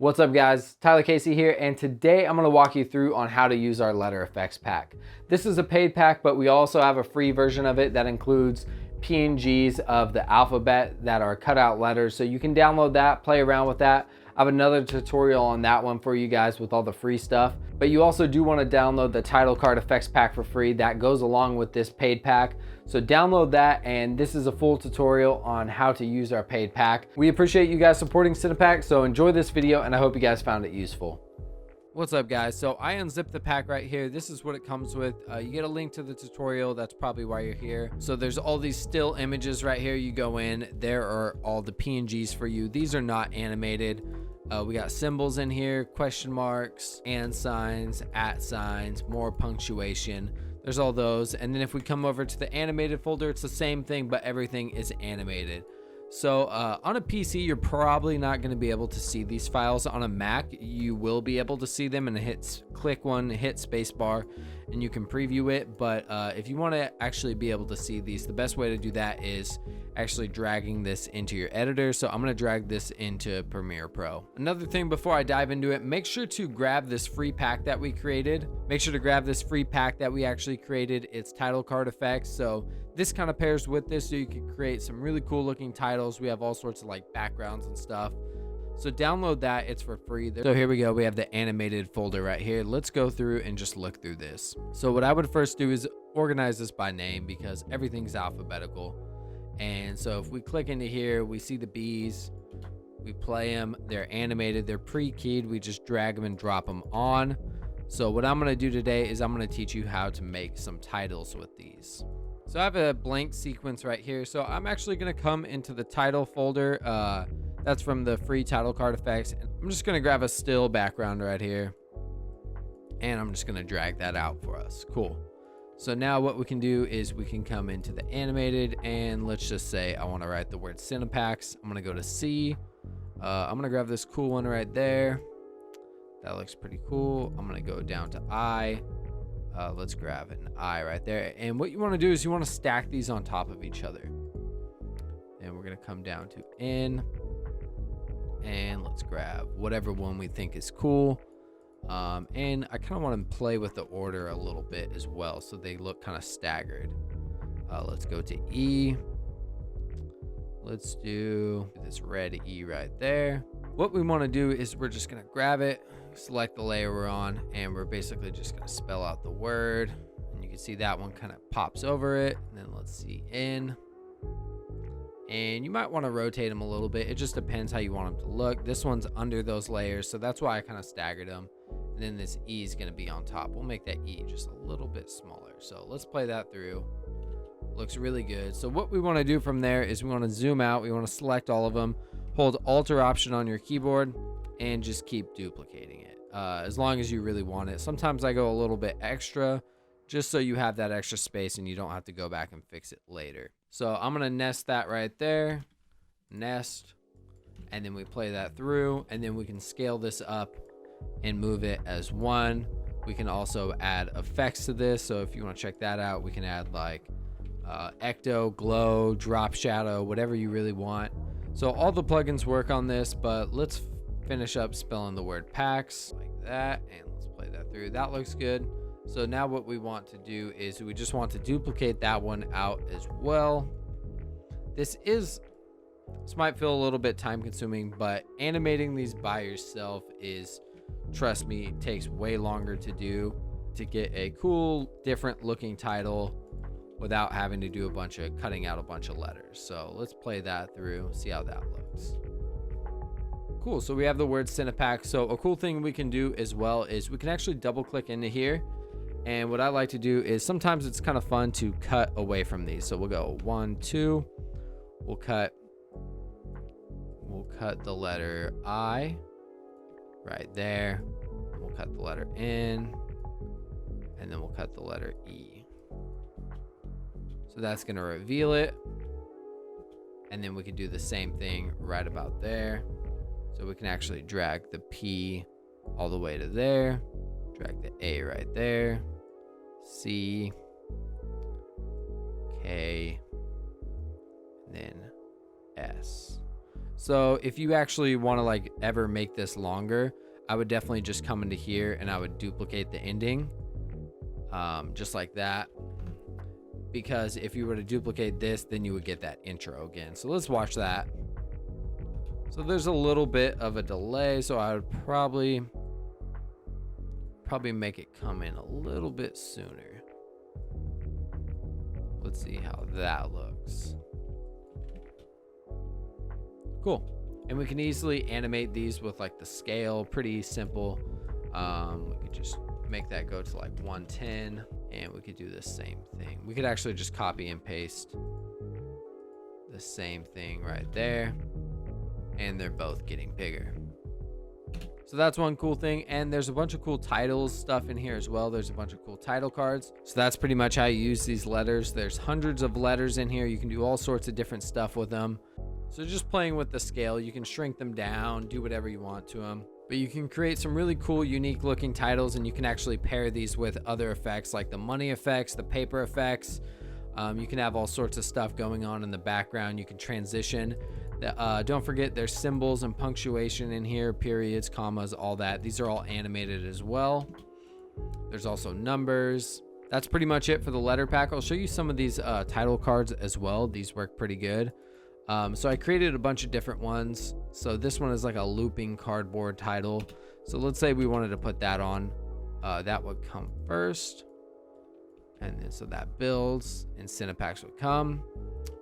What's up guys, Tyler Casey here, and today I'm going to walk you through on how to use our letter effects pack. This is a paid pack, but we also have a free version of it that includes PNGs of the alphabet that are cut out letters, so you can download that, play around with that. I have another tutorial on that one for you guys with all the free stuff, but you also do want to download the title card effects pack for free. That goes along with this paid pack. So download that, and this is a full tutorial on how to use our paid pack. We appreciate you guys supporting Cinepack, so enjoy this video and I hope you guys found it useful. What's up guys? So I unzipped the pack right here. This is what it comes with. You get a link to the tutorial. That's probably why you're here. So there's all these still images right here. You go in, there are all the PNGs for you. These are not animated. We got symbols in here, question marks, and signs, at signs, more punctuation. There's all those. And then if we come over to the animated folder, it's the same thing, but everything is animated. So on a PC, you're probably not going to be able to see these files. On a Mac, you will be able to see them, and click one, hit spacebar, and you can preview it. But if you want to actually be able to see these, the best way to do that is actually dragging this into your editor. So I'm going to drag this into Premiere Pro. Another thing before I dive into it, make sure to grab this free pack that we created. Make sure to grab this free pack that we actually created. It's title card effects. So this kind of pairs with this, so you can create some really cool looking titles. We have all sorts of like backgrounds and stuff. So download that, it's for free. So here we go, we have the animated folder right here. Let's go through and just look through this. So what I would first do is organize this by name because everything's alphabetical. And so if we click into here, we see the bees, we play them, they're animated, they're pre-keyed, we just drag them and drop them on. So what I'm gonna do today is I'm gonna teach you how to make some titles with these. So I have a blank sequence right here. So I'm actually gonna come into the title folder. That's from the free title card effects. I'm just gonna grab a still background right here, and I'm just gonna drag that out for us. Cool. So now what we can do is we can come into the animated, and let's just say I want to write the word Cinepacks. I'm gonna go to C. I'm gonna grab this cool one right there. That looks pretty cool. I'm gonna go down to I. Let's grab an I right there. And what you want to do is you want to stack these on top of each other. And we're gonna come down to N, and let's grab whatever one we think is cool. And I kind of want to play with the order a little bit as well, so they look kind of staggered. Let's go to E. Let's do this red E right there. What we want to do is we're just going to grab it, select the layer we're on, and we're basically just going to spell out the word. And you can see that one kind of pops over it. And then let's see N. And you might want to rotate them a little bit. It just depends how you want them to look. This one's under those layers, so that's why I kind of staggered them. And then this E is going to be on top. We'll make that E just a little bit smaller. So let's play that through. Looks really good. So what we want to do from there is we want to zoom out. We want to select all of them. Hold Alt or Option on your keyboard and just keep duplicating it as long as you really want it. Sometimes I go a little bit extra just so you have that extra space and you don't have to go back and fix it later. So I'm going to nest that right there. Nest. And then we play that through, and then we can scale this up and move it as 1. We can also add effects to this. So if you want to check that out, we can add like ecto, glow, drop shadow, whatever you really want. So all the plugins work on this, but let's finish up spelling the word packs like that, and let's play that through. That looks good. So now what we want to do is we just want to duplicate that one out as well. This might feel a little bit time consuming, but animating these by yourself is, trust me, it takes way longer to do to get a cool, different looking title without having to do cutting out a bunch of letters. So let's play that through, see how that looks. Cool, so we have the word Cinepack. So a cool thing we can do as well is we can actually double click into here. And what I like to do is sometimes it's kind of fun to cut away from these. So we'll go 1, 2, we'll cut the letter I right there. We'll cut the letter N, and then we'll cut the letter E. So that's going to reveal it. And then we can do the same thing right about there. So we can actually drag the P all the way to there, drag the A right there, C, K, and then S. So if you actually want to like ever make this longer, I would definitely just come into here and I would duplicate the ending, just like that. Because if you were to duplicate this, then you would get that intro again. So let's watch that. So there's a little bit of a delay, so I would probably make it come in a little bit sooner. Let's see how that looks. Cool. And we can easily animate these with like the scale, pretty simple. We could just make that go to like 110, and we could do the same thing. We could actually just copy and paste the same thing right there, and they're both getting bigger. So that's one cool thing. And there's a bunch of cool titles stuff in here as well. There's a bunch of cool title cards. So that's pretty much how you use these letters. There's hundreds of letters in here. You can do all sorts of different stuff with them. So just playing with the scale, you can shrink them down, do whatever you want to them. But you can create some really cool, unique looking titles, and you can actually pair these with other effects like the money effects, the paper effects. You can have all sorts of stuff going on in the background. You can transition. Don't forget there's symbols and punctuation in here, periods, commas, all that. These are all animated as well. There's also numbers. That's pretty much it for the letter pack. I'll show you some of these title cards as well. These work pretty good. So I created a bunch of different ones. So this one is like a looping cardboard title. So let's say we wanted to put that on. That would come first. And then so that builds and Cinepacks would come.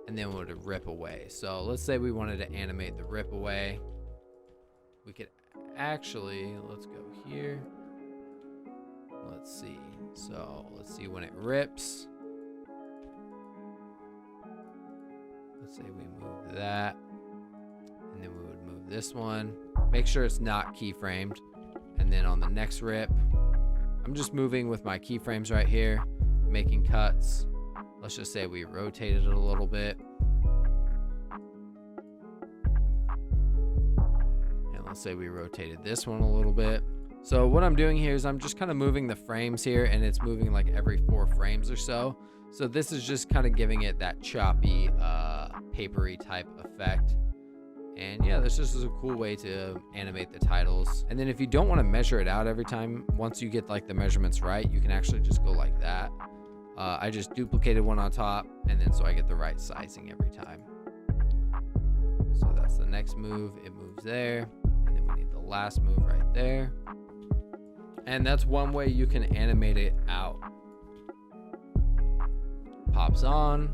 And then we would rip away. So let's say we wanted to animate the rip away. We could actually, let's go here. Let's see. So let's see when it rips. Let's say we move that. And then we would move this one. Make sure it's not keyframed. And then on the next rip, I'm just moving with my keyframes right here, making cuts. Let's just say we rotated it a little bit. And let's say we rotated this one a little bit. So what I'm doing here is I'm just kind of moving the frames here, and it's moving like every 4 frames or so. So this is just kind of giving it that choppy, papery type effect. And yeah, this just is a cool way to animate the titles. And then if you don't want to measure it out every time, once you get like the measurements right, you can actually just go like that. I just duplicated one on top, and then so I get the right sizing every time. So that's the next move. It moves there, and then we need the last move right there. And that's one way you can animate it out. Pops on,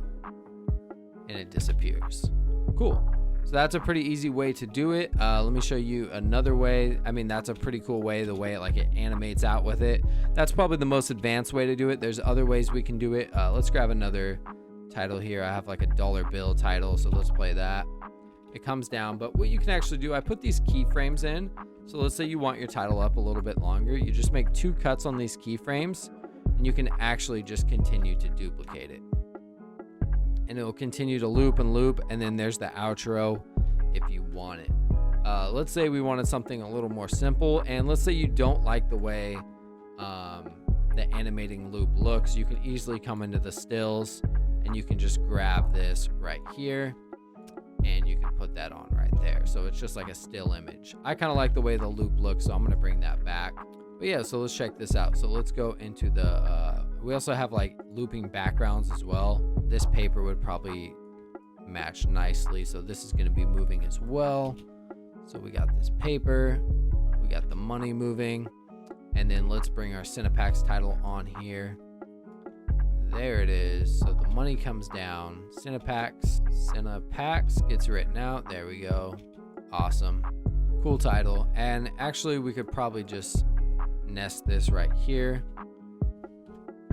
and it disappears. Cool. So that's a pretty easy way to do it. Let me show you another way. I mean, that's a pretty cool way, the way it animates out with it. That's probably the most advanced way to do it. There's other ways we can do it. Let's grab another title here. I have like a dollar bill title, so let's play that. It comes down, but what you can actually do, I put these keyframes in. So let's say you want your title up a little bit longer. You just make 2 cuts on these keyframes, and you can actually just continue to duplicate it. And it will continue to loop and loop, and then there's the outro if you want it. Let's say we wanted something a little more simple, and let's say you don't like the way the animating loop looks. You can easily come into the stills, and you can just grab this right here, and you can put that on right there. So it's just like a still image. I kind of like the way the loop looks, so I'm gonna bring that back. But yeah, so let's check this out. So let's go into the, we also have like looping backgrounds as well. This paper would probably match nicely. So this is gonna be moving as well. So we got this paper, we got the money moving, and then let's bring our Cinepacks title on here. There it is. So the money comes down, Cinepacks gets written out. There we go. Awesome. Cool title. And actually we could probably just nest this right here,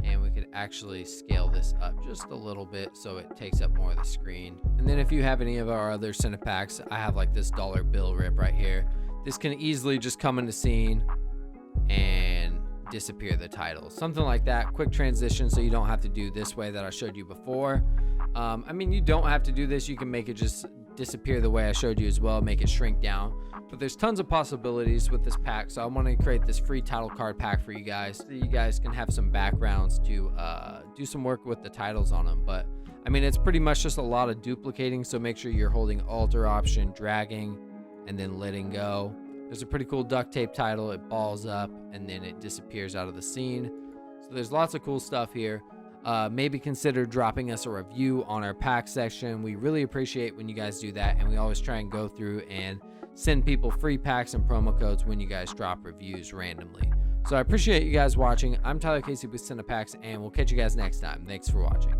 and we could actually scale this up just a little bit so it takes up more of the screen. And then if you have any of our other Cinepacks, I have like this dollar bill rip right here. This can easily just come into scene and disappear the title, something like that. Quick transition, so you don't have to do this way that I showed you before. I mean, you don't have to do this. You can make it just disappear the way I showed you as well, make it shrink down. But there's tons of possibilities with this pack, so I want to create this free title card pack for you guys, so you guys can have some backgrounds to do some work with the titles on them. But I mean, it's pretty much just a lot of duplicating, so make sure you're holding Alt or Option, dragging, and then letting go. There's a pretty cool duct tape title. It balls up, and then it disappears out of the scene. So there's lots of cool stuff here. Maybe consider dropping us a review on our pack section. We really appreciate when you guys do that, and we always try and go through and send people free packs and promo codes when you guys drop reviews randomly. So I appreciate you guys watching. I'm Tyler Casey with Cinepacks, and we'll catch you guys next time. Thanks for watching.